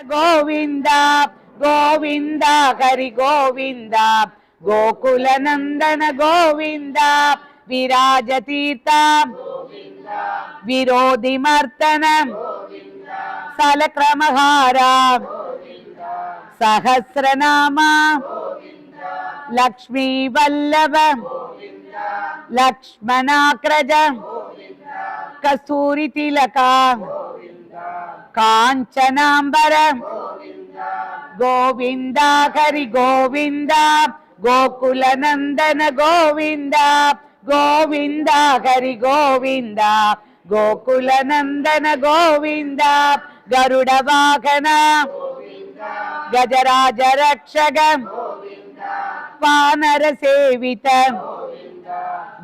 గోవింద గోవింద హరి గోవింద గోకుల నందన గోవింద విరాజ తీర్థ విరోధి మర్తన సలక్రమహార సహస్రనామ లక్ష్మీ వల్లభ లక్ష్మణాగ్రజ కస్తూరి తిలక కాంచనాంబర గోవింద హరి గోవింద గోకుల నందన గోవింద గోవింద హరి గోవింద గోకుల నందన గోవింద గరుడ వాహన గజరాజ రక్షక వానర సేవిత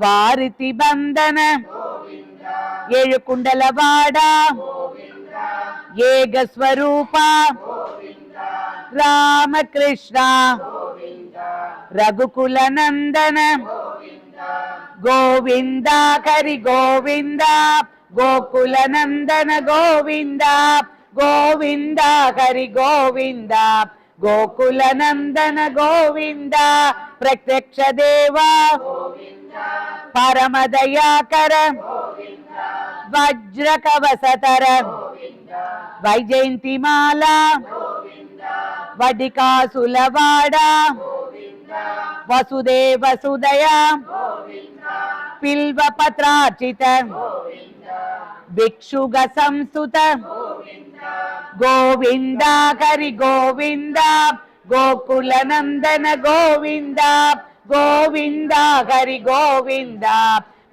వారితి బంధన ఏడుకుండల వాడ ఏక స్వరూప రామకృష్ణ రఘుకుల నందన గోవింద హరి గోవింద గోకుల నందన గోవింద గోవింద హరి గోవింద గోకుల నందన గోవింద ప్రత్యక్ష దేవా పరమదయాకర వజ్ర కవసతర వైజయంతిమాల వడికాసులవాడ వసుదేవ సుదయ పిల్వపత్రార్చిత భిక్షుగ సంస్తుత గోవింద హరి గోవింద గోకుల నందన గోవింద గోవింద హరి గోవింద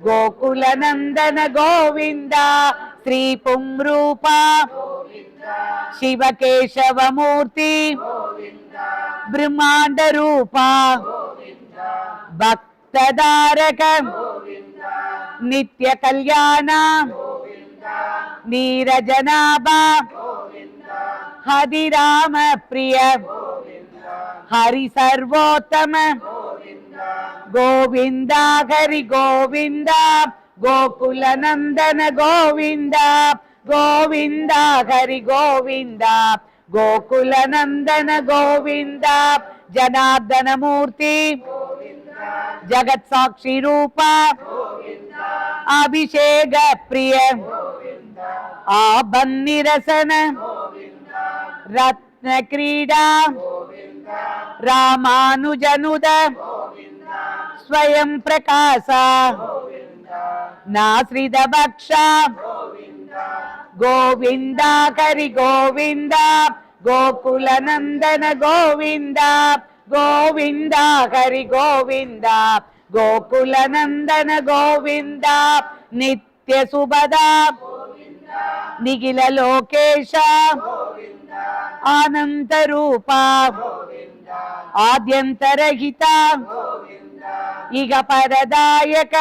గోకుల నందన గోవింద శ్రీ పుంరూప శివకేశవమూర్తి బ్రహ్మాండ రూప భక్తదారక నిత్య కళ్యాణ నీరజనాభ హరి రామ ప్రియ హరి సర్వోత్తమ గోవింద హరి గోవింద గోకుల నందన గోవింద గోవింద హరి గోవింద గోకుల నందన గోవింద జనార్దన మూర్తి జగత్ సాక్షి రూప అభిషేక ప్రియ ఆబన్నిరసన రత్న క్రీడా రామానుజనుద స్వయం ప్రకాశ నాశ్రిత భక్ష గోవింద హరి గోవింద గోకుల నందన గోవింద గోవింద హరి గోవింద గోకుల నందన గోవింద నిత్య సుభద నిఖిల లోకేశ ఆనంద రూప ఆద్యంతరహిత ఇగ పరదాయక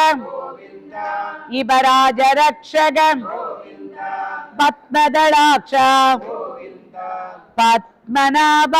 ఇబరాజ రక్షక పద్మదళాక్ష పద్మనాభ